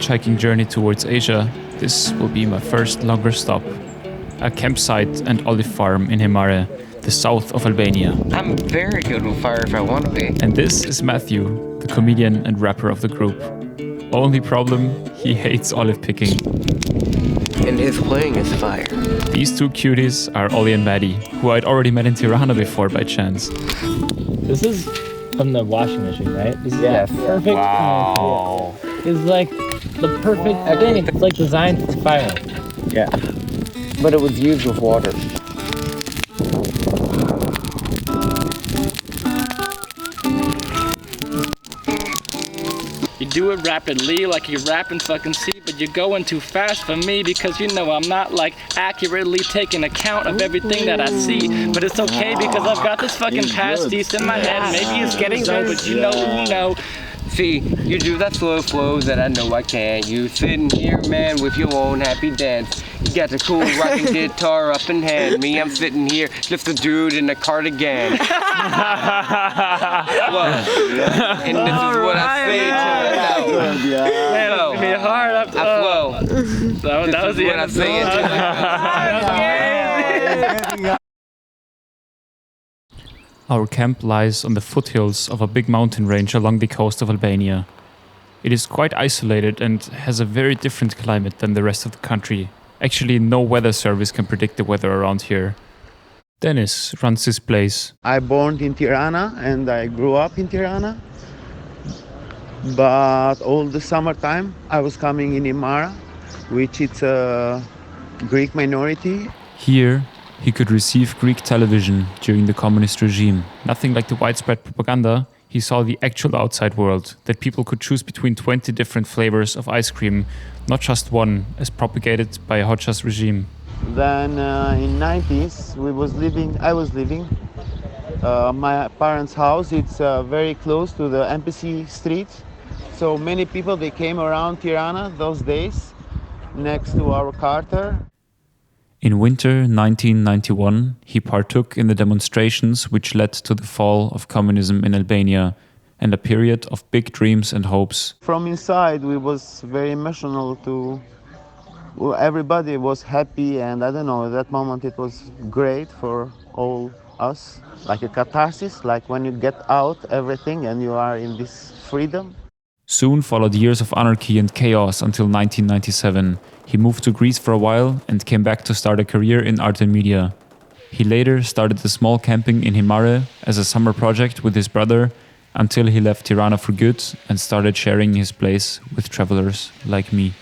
hitchhiking journey towards Asia, this will be my first longer stop. A campsite and olive farm in Himare, the south of Albania. I'm very good with fire if I want to be. And this is Matthew, the comedian and rapper of the group. Only problem, he hates olive picking. And his playing is fire. These two cuties are Ollie and Maddie, who I'd already met in Tirana before by chance. This is from the washing machine, right? This is Yes. perfect. Wow. It's like the perfect thing. It's like designed for fire. Yeah. But it was used with water. You do it rapidly, like you're rapping fucking C, but you're going too fast for me because you know I'm not like accurately taking account of everything that I see. But it's okay because I've got this fucking pasties in my head. Maybe it's getting so, but you know. See, you do that slow flow that I know I can. You sitting here, man, with your own happy dance. You got the cool rocking guitar up in hand. Me, I'm sitting here, just a dude in a cardigan. Well, and this is what I say to it. Man, it's gonna be hard after I flow. That was the what end I of say the Our camp lies on the foothills of a big mountain range along the coast of Albania. It is quite isolated and has a very different climate than the rest of the country. Actually, no weather service can predict the weather around here. Denis runs this place. I born in Tirana and I grew up in Tirana. But all the summertime I was coming in Himara, which is a Greek minority. Here, he could receive Greek television during the communist regime. Nothing like the widespread propaganda, he saw the actual outside world, that people could choose between 20 different flavors of ice cream, not just one, as propagated by a Hoxha's regime. Then in 90s, I was living. My parents' house, it's very close to the MPC street. So many people, they came around Tirana those days, next to our Carter. In winter 1991, he partook in the demonstrations which led to the fall of communism in Albania and a period of big dreams and hopes. From inside, we was very emotional everybody was happy, and I don't know, at that moment it was great for all us. Like a catharsis, like when you get out everything and you are in this freedom. Soon followed years of anarchy and chaos until 1997. He moved to Greece for a while and came back to start a career in art and media. He later started a small camping in Himare as a summer project with his brother until he left Tirana for good and started sharing his place with travelers like me.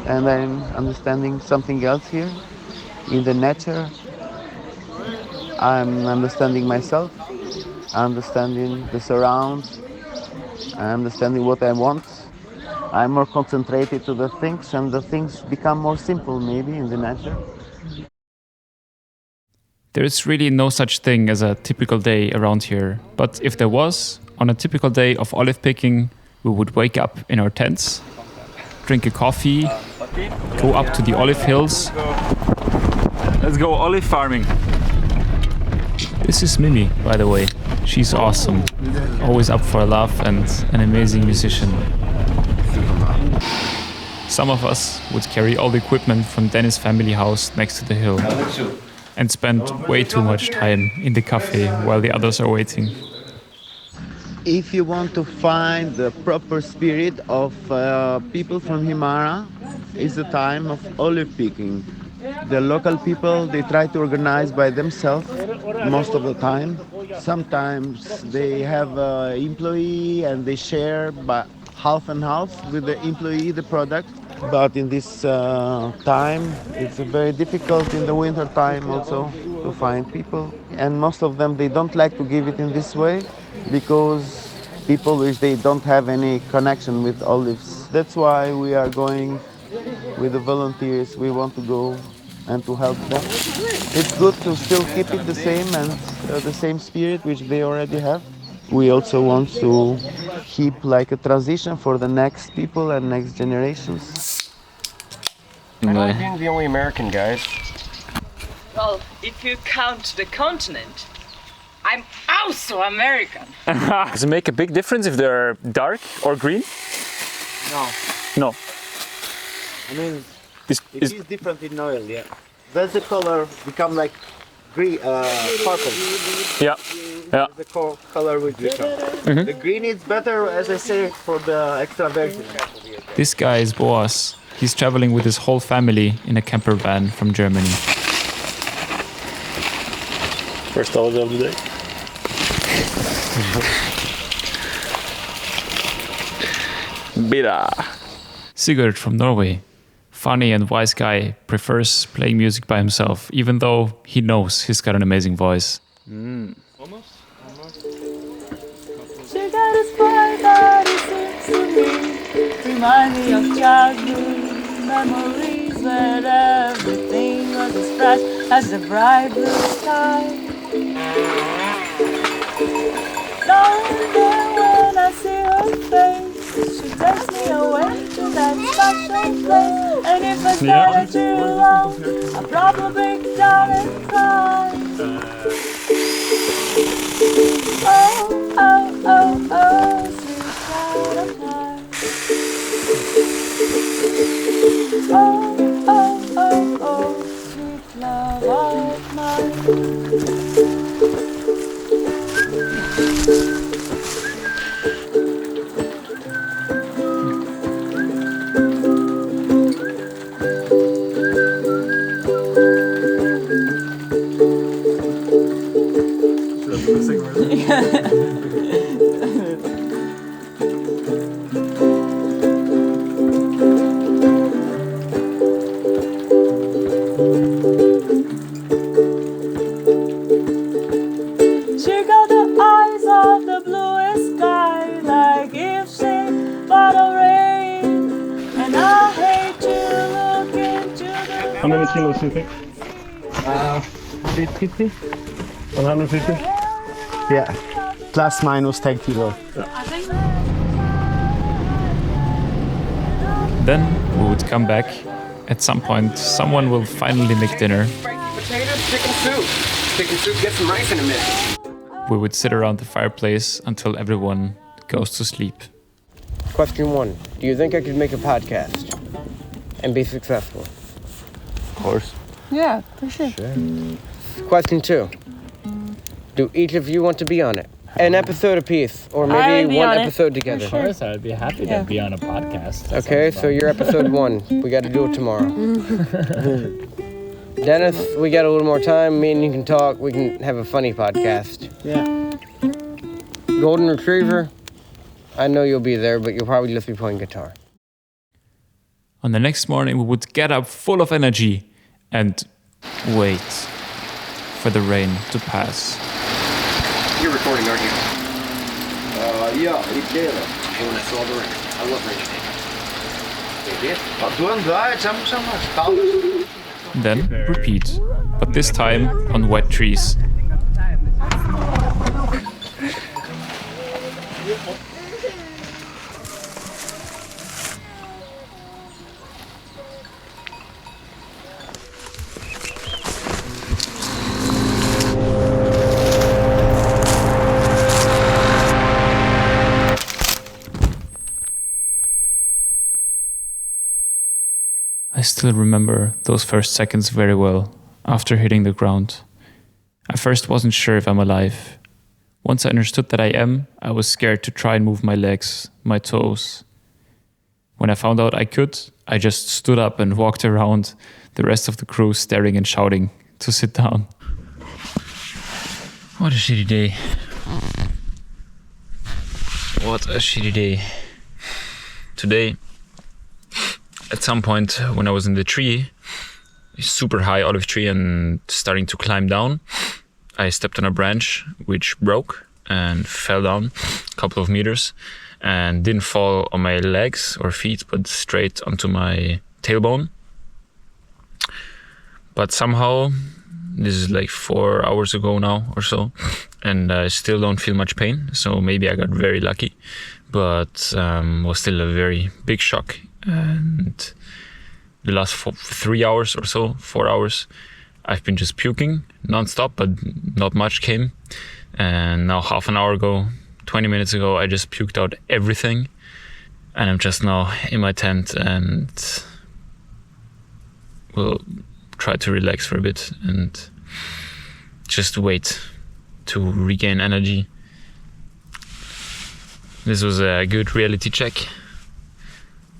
And I'm understanding something else here, in the nature. I'm understanding myself, understanding the surrounds, understanding what I want. I'm more concentrated to the things, and the things become more simple maybe in the nature. There is really no such thing as a typical day around here. But if there was, on a typical day of olive picking, we would wake up in our tents, drink a coffee, go up to the olive hills. Let's go olive farming. This is Mimi, by the way. She's awesome. Always up for a laugh and an amazing musician. Some of us would carry all the equipment from Denis' family house next to the hill and spend way too much time in the cafe while the others are waiting. If you want to find the proper spirit of people from Himara, it's the time of olive picking. The local people, they try to organize by themselves most of the time. Sometimes they have an employee and they share by half and half with the employee the product. But in this time, it's very difficult in the winter time also to find people. And most of them, they don't like to give it in this way because people wish they don't have any connection with olives. That's why we are going with the volunteers. We want to go and to help them. It's good to still keep it the same and the same spirit which they already have. We also want to keep like a transition for the next people and next generations. I like being the only American, guys. Well, if you count the continent, I'm also American. Does it make a big difference if they're dark or green? No. No. I mean, Is, it is, is different in oil, yeah. That's the color become like green, purple. yeah, yeah. The color will become. The green is better, as I say, for the extra virgin. This guy is Boas. He's traveling with his whole family in a camper van from Germany. First holiday of the day. Bira. Sigurd from Norway. Funny and wise guy, prefers playing music by himself, even though he knows he's got an amazing voice. Almost. She got a smile that it seems to me remind me of childhood memories where everything was as fresh as the bright blue sky. Now and then when I see her face, she takes me away to that special place. And if I stay there too long, I'll probably break down and cry. Oh, oh, oh, oh, sweet child of mine. Oh, oh, oh, oh, sweet love of mine. She got the eyes of the bluest sky, like if she bought a rain. And I hate to look into the How many kilos do you think? 50? 150? Yeah. Plus minus 10 kilos. Then we would come back. At some point, someone will finally make dinner. Potatoes, chicken soup. Chicken soup, get some rice in a minute. We would sit around the fireplace until everyone goes to sleep. Question 1. Do you think I could make a podcast and be successful? Of course. Yeah, for sure. Question 2. Do each of you want to be on it? An episode apiece, or I maybe would be one on it, episode for together. Of course, I'd be happy to be on a podcast. That Okay, sounds so fun. you're episode 1. We got to do it tomorrow. Dennis, we got a little more time. Me and you can talk. We can have a funny podcast. Yeah. Golden Retriever, I know you'll be there, but you'll probably just be playing guitar. On the next morning, we would get up full of energy and wait for the rain to pass. You're recording, aren't you? Ja, ik deel het. Hey, when I saw the rain. I love rainy days. Wat doen wij? Samen. Then repeat, but this time on wet trees. I still remember those first seconds very well after hitting the ground. I first wasn't sure if I'm alive. Once I understood that I am, I was scared to try and move my legs, my toes. When I found out I could, I just stood up and walked around, the rest of the crew staring and shouting to sit down. What a shitty day. What a shitty day. Today, at some point when I was in the tree, a super high olive tree, and starting to climb down, I stepped on a branch which broke and fell down a couple of meters and didn't fall on my legs or feet, but straight onto my tailbone. But somehow, this is like 4 hours ago now or so, and I still don't feel much pain, so maybe I got very lucky, but was still a very big shock. And the last 3 hours or so, 4 hours, I've been just puking non-stop, but not much came. And now half an hour ago, 20 minutes ago, I just puked out everything. And I'm just now in my tent and we'll try to relax for a bit and just wait to regain energy. This was a good reality check.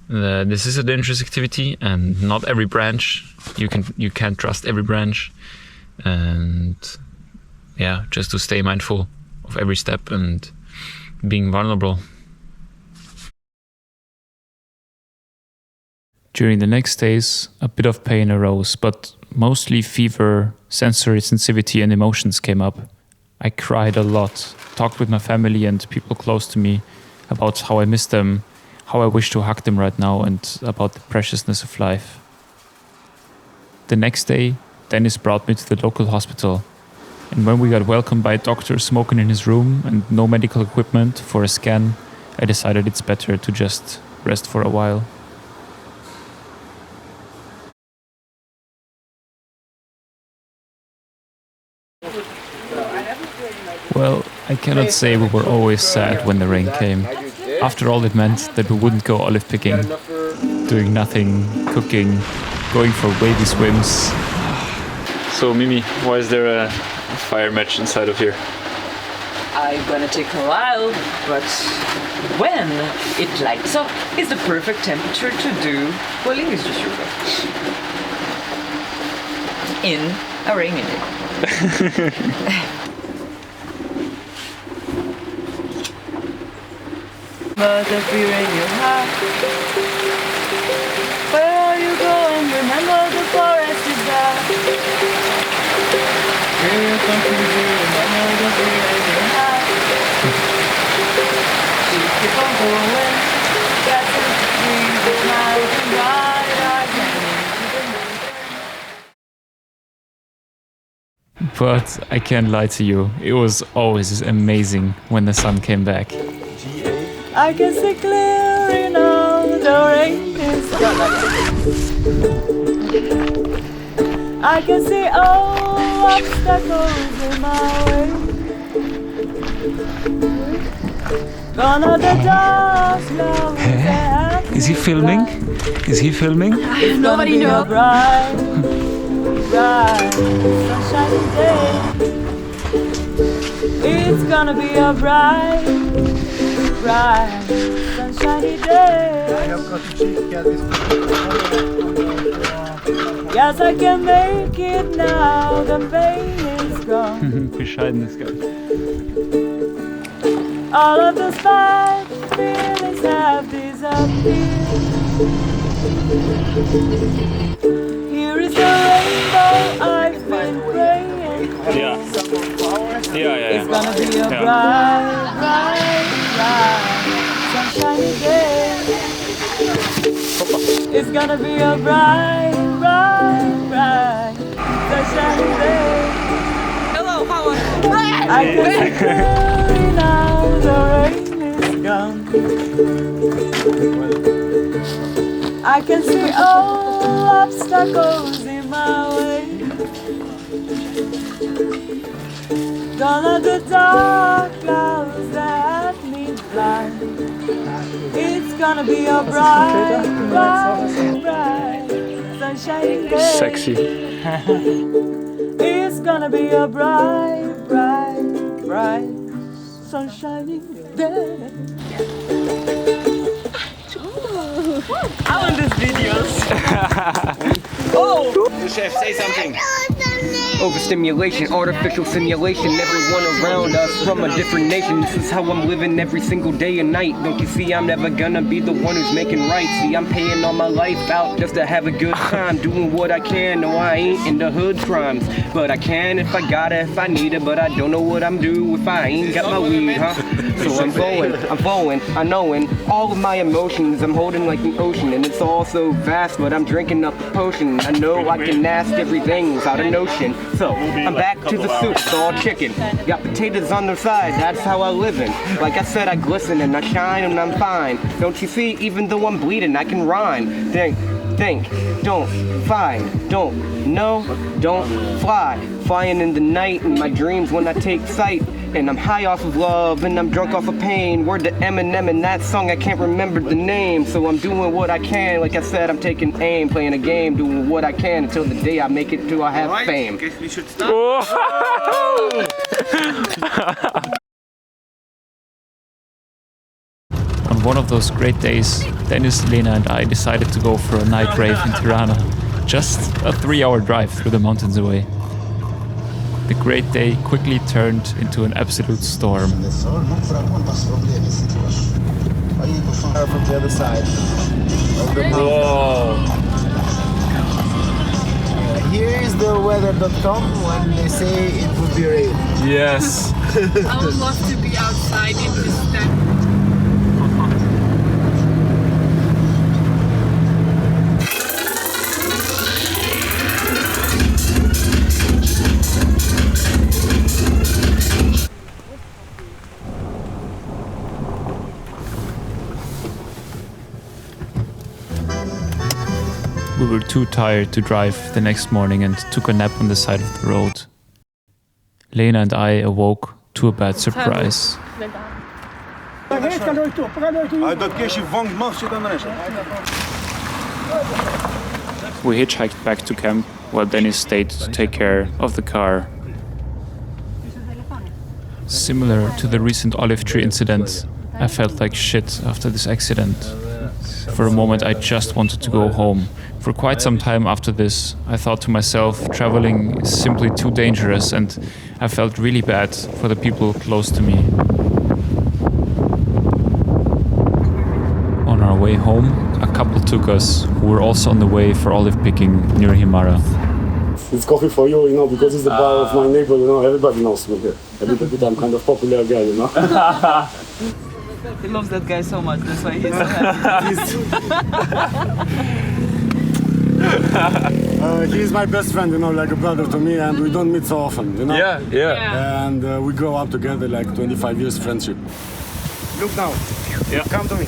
This is a dangerous activity, and not every branch you can't trust every branch, and yeah, just to stay mindful of every step and being vulnerable. During the next days, a bit of pain arose, but mostly fever, sensory sensitivity and emotions came up. I cried a lot, talked with my family and people close to me about how I miss them, how I wish to hug them right now, and about the preciousness of life. The next day, Denis brought me to the local hospital, and when we got welcomed by a doctor smoking in his room and no medical equipment for a scan, I decided it's better to just rest for a while. Well, I cannot say we were always sad when the rain came. After all, it meant that we wouldn't go olive picking, doing nothing, cooking, going for wavy swims. So Mimi, why is there a fire match inside of here? I'm gonna take a while, but when it lights up, it's the perfect temperature to do boiling is just sugar. In a rainy day. But the fear in your heart. Where are you going? Remember the forest is dark. Here you come to me, remember the fear in your heart. Keep on going, that's the dream, the clouds and ride our canyon. But I can't lie to you, it was always amazing when the sun came back. I can see clearly now the rain is gone. I can see all obstacles in my way. Gonna the dark clouds. Is he filming? Is he filming? Nobody knows. Bright, bright, sunshiny day. It's gonna be a bright, bright, sunshiny day. Yes, I can make it now, the pain is gone. Bescheidenes Geld. All of the bad feelings have disappeared. Here is the rainbow I've been praying. It's gonna be a bright, bright, bright, sunshiny day. It's gonna be a bright, bright, bright, sunshiny day. Hello, how are you? I can see clearly now the rain is gone. I can see all obstacles in my way. Gone are the dark clouds that me blind. It's gonna be a bright, bright, bright, sunshiny day. Sexy. It's gonna be a bright, bright, bright, sunshiny day. I want these videos. Oh! Chef, say something. Overstimulation, artificial simulation, everyone around us from a different nation. This is how I'm living every single day and night. Don't you see I'm never gonna be the one who's making right? See, I'm paying all my life out just to have a good time, doing what I can. No, I ain't into hood crimes, but I can if I got it, if I need it. But I don't know what I'm due if I ain't got my weed, huh? So I'm flowing, I'm knowing all of my emotions. I'm holding like an ocean, and it's all so vast, but I'm drinking up the potion. I know I can ask everything without a notion. So I'm back to the soup, it's all chicken. Got potatoes on the side, that's how I live in. Like I said, I glisten and I shine and I'm fine. Don't you see, even though I'm bleeding, I can rhyme. Think, don't, find, don't, know, don't, fly. Flying in the night in my dreams when I take sight. And I'm high off of love, and I'm drunk off of pain. Word to Eminem in that song, I can't remember the name. So I'm doing what I can, like I said, I'm taking aim, playing a game, doing what I can until the day I make it to I have fame. Guess we should start. On one of those great days, Denis, Lena and I decided to go for a night rave in Tirana, just a 3-hour drive through the mountains away. The great day quickly turned into an absolute storm. From the other side of the mountain. Whoa! Here is the weather.com when they say it would be rain. Yes! I would love to be outside in this tent. We were too tired to drive the next morning and took a nap on the side of the road. Lena and I awoke to a bad surprise. We hitchhiked back to camp while Denis stayed to take care of the car. Similar to the recent olive tree incident, I felt like shit after this accident. For a moment I just wanted to go home. For quite some time after this, I thought to myself, traveling is simply too dangerous, and I felt really bad for the people close to me. On our way home, a couple took us, who were also on the way for olive picking near Himara. It's coffee for you, you know, because it's the bar of my neighbor, you know, everybody knows me here. A little bit, I'm kind of popular guy, you know. He loves that guy so much, that's why he's so happy. He's my best friend, you know, like a brother to me, and we don't meet so often, you know. Yeah. And we grow up together like 25 years friendship. Look now. Yeah. Come to me.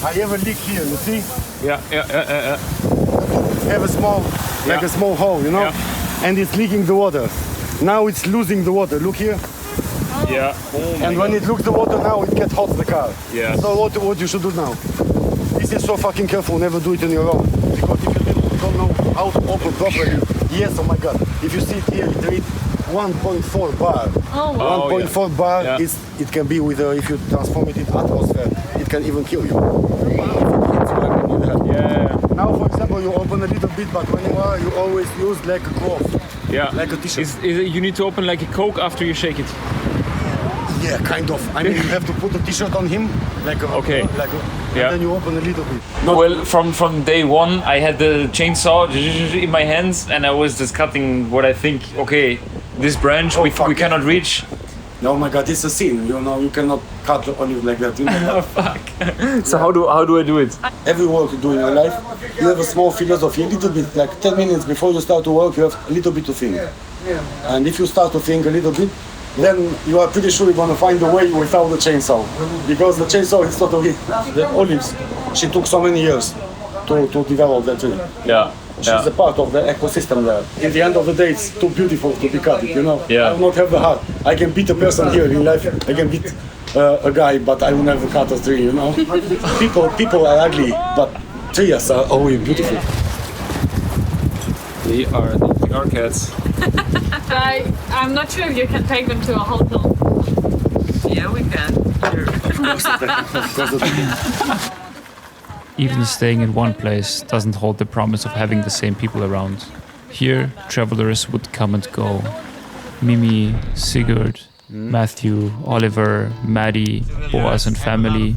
I have a leak here, you see? Yeah. Have a small, like a small hole, you know? Yeah. And it's leaking the water. Now it's losing the water. Look here. Yeah. And when it looks the water now, it gets hot the car. Yeah. So what you should do now? This is so fucking careful. Never do it on your own. Because if you don't know how to open properly, yes, oh my God. If you see it here, it reads 1.4 bar. 1.4 bar is it can be with if you transform it in atmosphere, it can even kill you. Now, for example, you open a little bit, but when you always use like a cloth. Yeah. Like a t-shirt. You need to open like a Coke after you shake it. Yeah, kind of. I mean, you have to put the t-shirt on him, and then you open a little bit. Well, from day one, I had the chainsaw in my hands, and I was just cutting what I think. Okay, this branch we cannot reach. Oh my God, it's a sin. You know, you cannot cut the olive like that. You know? Fuck. So how do I do it? Every work you do in your life, you have a small philosophy, a little bit, like 10 minutes before you start to work, you have a little bit to think. And if you start to think a little bit, then you are pretty sure you're going to find a way without the chainsaw. Because the chainsaw is totally, the olives, she took so many years to develop that tree. Yeah. She's a part of the ecosystem there. In the end of the day, it's too beautiful to be cut, you know? Yeah. I will not have the heart. I can beat a person here in life, I can beat a guy, but I will never cut a tree, you know? People are ugly, but trees are always beautiful. We are cats. I'm not sure if you can take them to a hotel. Yeah, we can. Even staying in one place doesn't hold the promise of having the same people around. Here, travelers would come and go. Mimi, Sigurd, Matthew, Oliver, Maddie, Boaz and family.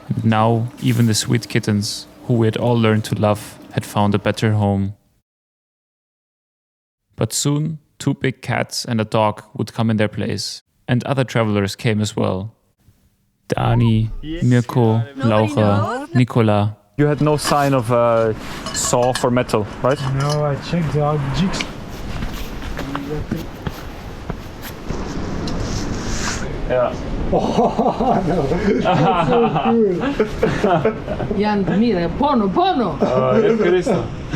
And now, even the sweet kittens, who we had all learned to love, had found a better home. But soon, 2 big cats and a dog would come in their place. And other travelers came as well. Dani, Mirko, Laura, Nicola. You had no sign of a saw for metal, right? No, I checked the objects. Yeah. Oh, no. That's so cool. Jan, mira, pono.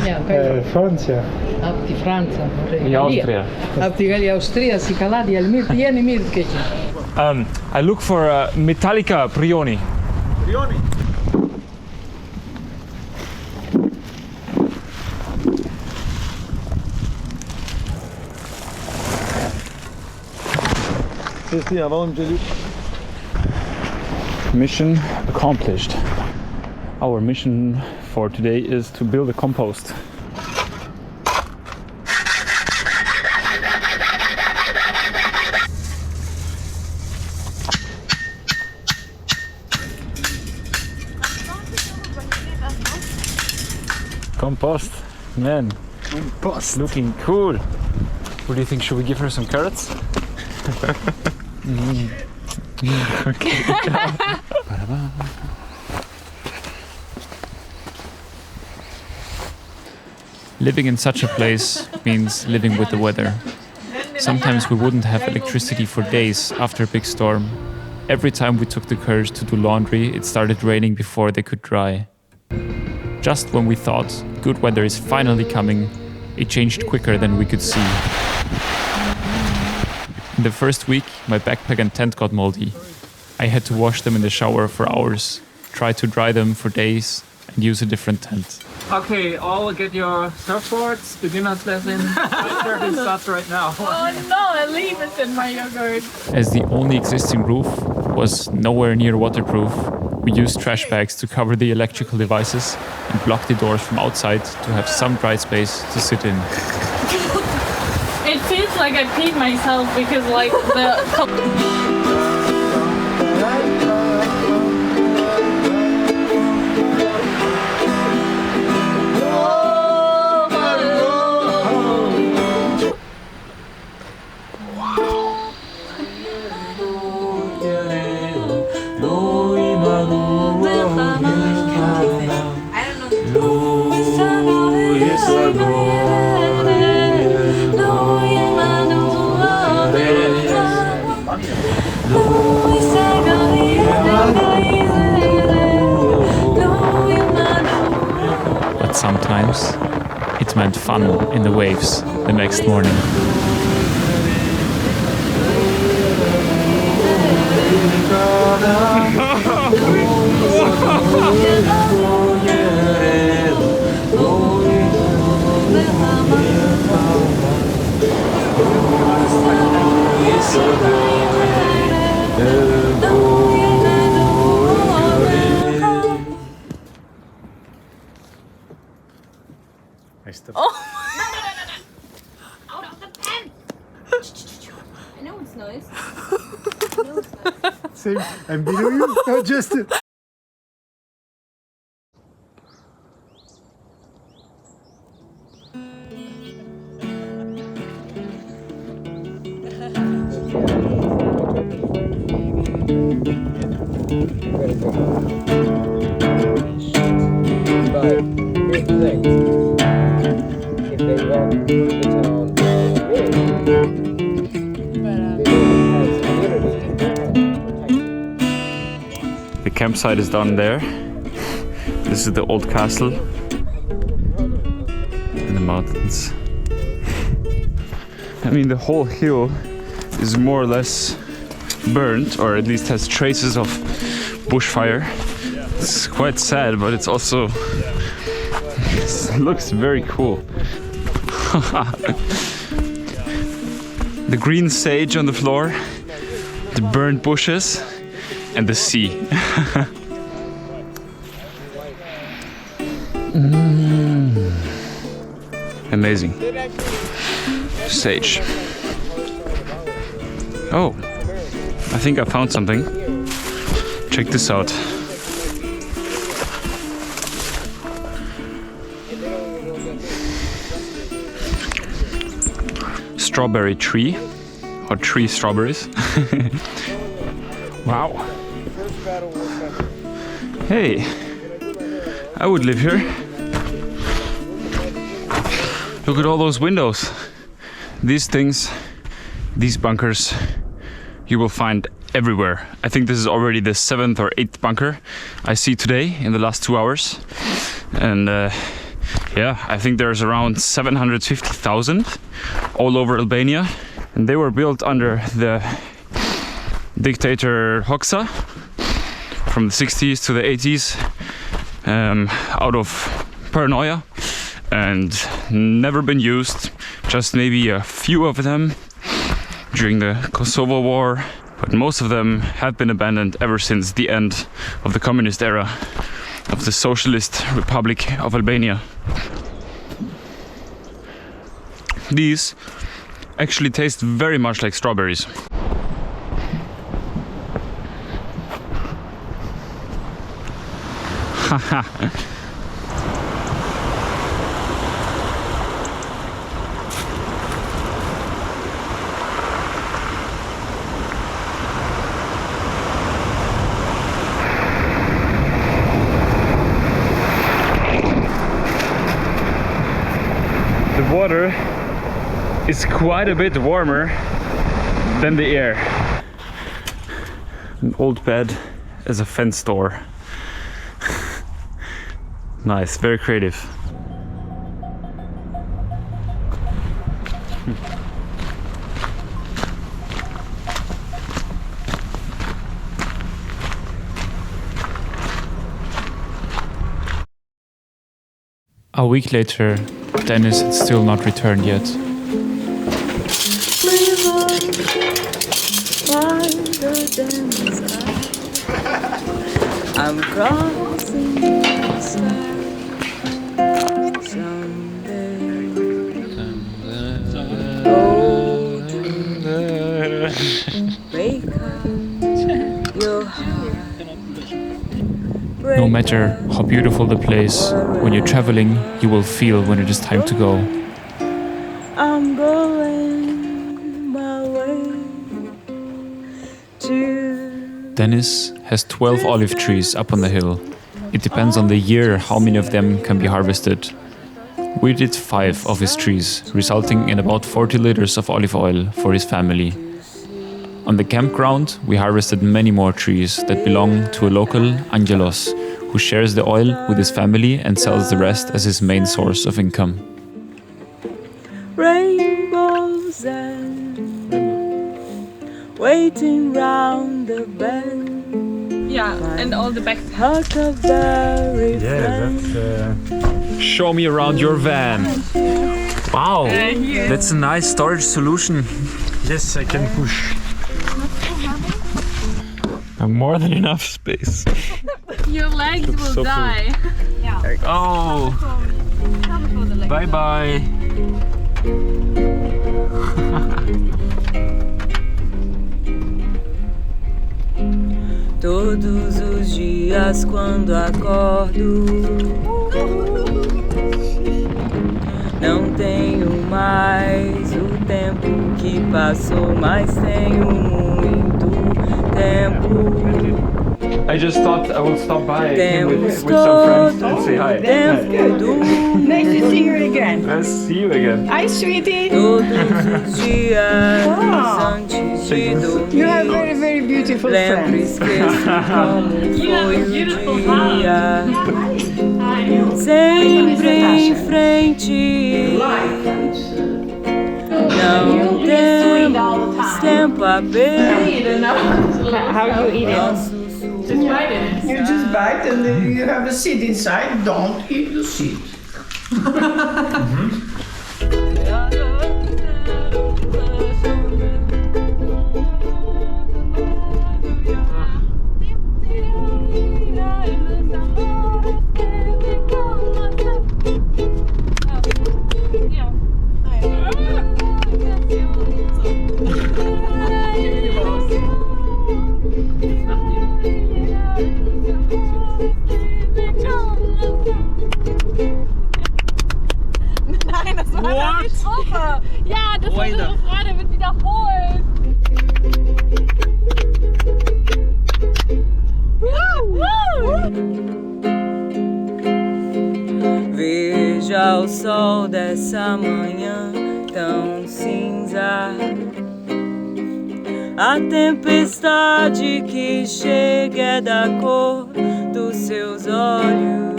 Ja, kijk. Francia. Ab die Franza. In Austria. Ab die Austria, si caladi al mir, tieni mir kitchen. I look for Metallica Prioni. Mission accomplished. Our mission for today is to build a compost. Compost, man. Compost. Looking cool. What do you think? Should we give her some carrots? Okay. Living in such a place means living with the weather. Sometimes we wouldn't have electricity for days after a big storm. Every time we took the cars to do laundry, it started raining before they could dry. Just when we thought good weather is finally coming, it changed quicker than we could see. In the first week, my backpack and tent got moldy. I had to wash them in the shower for hours, try to dry them for days, and use a different tent. Okay, all get your surfboards, beginner's lesson. Surfing starts right now. Oh no, I leave it in my yogurt. As the only existing roof was nowhere near waterproof, we used trash bags to cover the electrical devices and block the doors from outside to have some dry space to sit in. It feels like I peed myself because like the... But sometimes it meant fun in the waves the next morning. Out of the pen! I know it's nice. Same. And below you, not just. But here's the thing. If they walk through the town, The campsite is down there. This is the old castle in the mountains. I mean, the whole hill is more or less burnt, or at least has traces of bushfire. It's quite sad, but it's also it looks very cool. The green sage on the floor, the burnt bushes, and the sea. Amazing. Sage. Oh, I think I found something. Check this out. Strawberry tree, or tree strawberries. Wow. Hey, I would live here. Look at all those windows. These things, these bunkers, you will find everywhere. I think this is already the 7th or 8th bunker I see today in the last 2 hours. And yeah, I think there's around 750,000 all over Albania. And they were built under the dictator Hoxha from the 60s to the 80s out of paranoia, and never been used, just maybe a few of them during the Kosovo War, but most of them have been abandoned ever since the end of the communist era of the Socialist Republic of Albania. These actually taste very much like strawberries. Haha. The water is quite a bit warmer than the air. An old bed as a fence door. Nice, very creative. A week later, Denis had still not returned yet. I'm crossing the sky No matter how beautiful the place, when you're traveling, you will feel when it is time to go. I'm going my way to... Denis has 12 olive trees up on the hill. It depends on the year how many of them can be harvested. We did 5 of his trees, resulting in about 40 liters of olive oil for his family. On the campground, we harvested many more trees that belong to a local Angelos, who shares the oil with his family and sells the rest as his main source of income. Rainbows and waiting round the bend. Yeah, and all the back. Huckleberry Show me around your van. Wow, that's a nice storage solution. Yes, I can push. More than enough space. Your legs will die. Oh, bye bye. Todos os dias quando acordo, não tenho mais o tempo que passou, mas tenho muito tempo. I just thought I will stop by with some friends and say hi. Nice to see you again. Nice to see you again. Hi, sweetie. Todos os dias antes de dormir, You have very, very beautiful lembro e friends. esqueço como foi o dia. Sempre em frente. Não temos tempo a perder. How you eat it? Just bite it. You just bite and then you have a seed inside. Don't eat the seed. Nein, das war doch die Truppe. Ja, das war unsere Freude, wird wiederholt. Veja o sol dessa manhã tão cinza. A tempestade que chega da cor dos seus olhos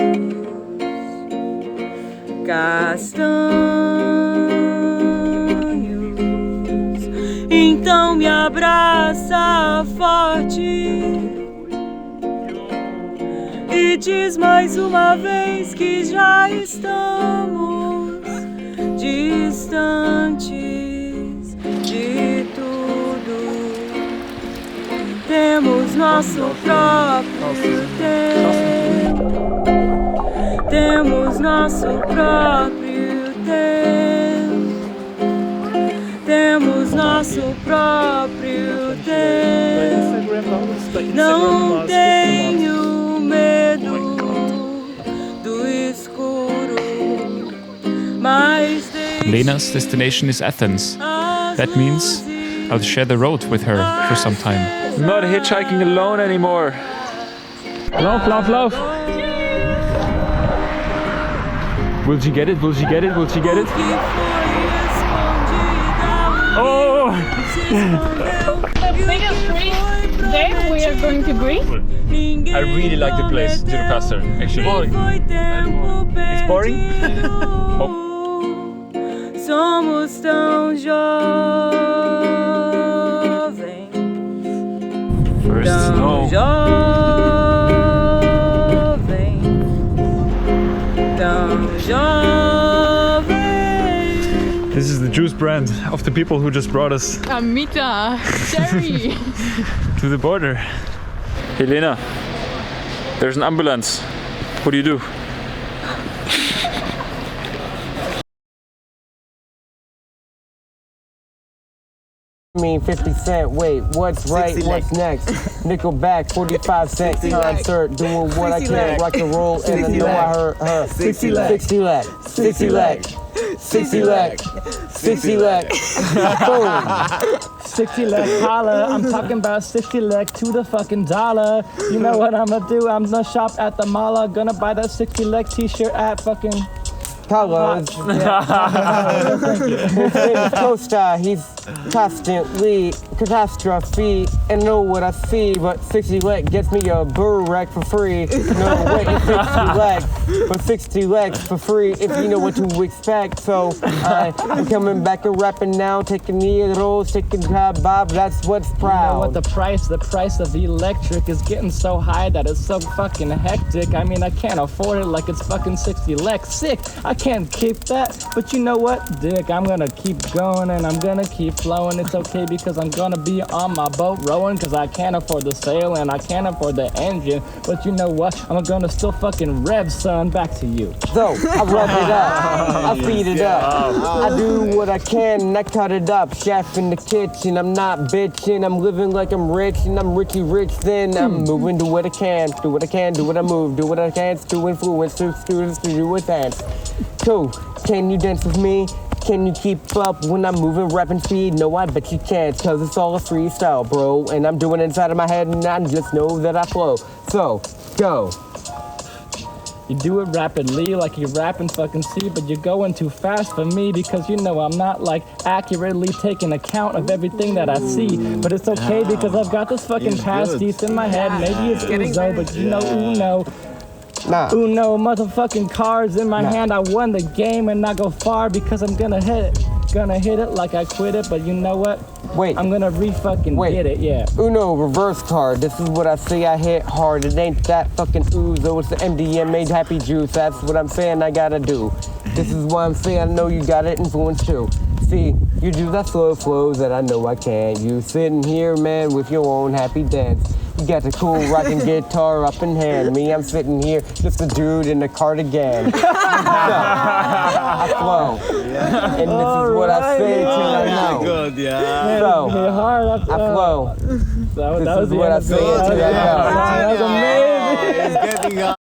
castanhos. Então me abraça forte e diz mais uma vez que já estamos distantes de tudo. Temos nosso próprio tempo. Temos nosso próprio tempo. Temos nosso próprio tempo. Não tenho medo do escuro, mas Lena's destination is Athens. That means I'll share the road with her for some time. I'm not hitchhiking alone anymore. Lauf, lauf, lauf. Will she get it? Will she get it? Will she get it? Oh! The biggest tree today we are going to Greece. I really like the place, Tiranë, actually. It's boring? Oh. Somos tão jovens. First snow. Jovem, tão jovem. This is the juice brand of the people who just brought us Amita, cherry. to the border. Hey Lena, there's an ambulance. What do you do? I mean 50 Cent, wait, what's right, what's next? Nickelback, 45 cent concert, doing what I can, rock and roll, and I know I heard her. 60 lakh, 60 lakh, 60 lakh, 60 lakh, 60 lakh, boom. 60 lakh holla, I'm talking about 60 lakh to the fucking dollar. You know what I'm gonna do? I'm gonna shop at the mall, gonna buy that 60 lakh t-shirt at fucking colors. Co-star, he's constantly catastrophe and know what I see, but 60 lakh gets me a burr rack for free. No way, it's 60 lakh, but 60 lakhs for free if you know what to expect. So I'm coming back and rapping now, taking the rolls, taking bob, that's what's proud. You know what, the price of the electric is getting so high that it's so fucking hectic. I mean, I can't afford it like it's fucking 60 lakhs. Sick, I can't keep that, but you know what, dick, I'm gonna keep going and I'm gonna keep flowing. It's okay because I'm gonna be on my boat rowing, cause I can't afford the sail and I can't afford the engine, but you know what, I'm gonna still fucking rev, son. Back to you. So I rev it up, I feed it up, I do what I can and I cut it up. Chef in the kitchen, I'm not bitching, I'm living like I'm rich and I'm richy rich. Then I'm moving, do what I can, do what I can, do what I move, do what I can to influence to students to do with that. Cool, can you dance with me? Can you keep up when I'm moving rapping speed? No, I bet you can't, cause it's all a freestyle, bro. And I'm doing it inside of my head and I just know that I flow. So, go. You do it rapidly like you rap and fucking C, but you're going too fast for me because you know I'm not like accurately taking account of everything that I see. But it's okay because I've got this fucking pastis in my head. Maybe it's Uzo, but you know Uno. Uno motherfucking cards in my hand. I won the game and I go far because I'm gonna hit it like I quit it, but you know what? Wait. I'm gonna get it, yeah. Uno, reverse card. This is what I say, I hit hard. It ain't that fucking Uzo, it's the MDMA happy juice. That's what I'm saying I gotta do. This is why I'm saying I know you got it influence too. See, you do that slow flows that I know I can. You sitting here, man, with your own happy dance. You got the cool rocking guitar up in hand. Me, I'm sitting here, just a dude in a cardigan. I flow. And this is what I say till I know. Good, yeah. So, I flow. This is what I say till I know. That was amazing. It's getting up.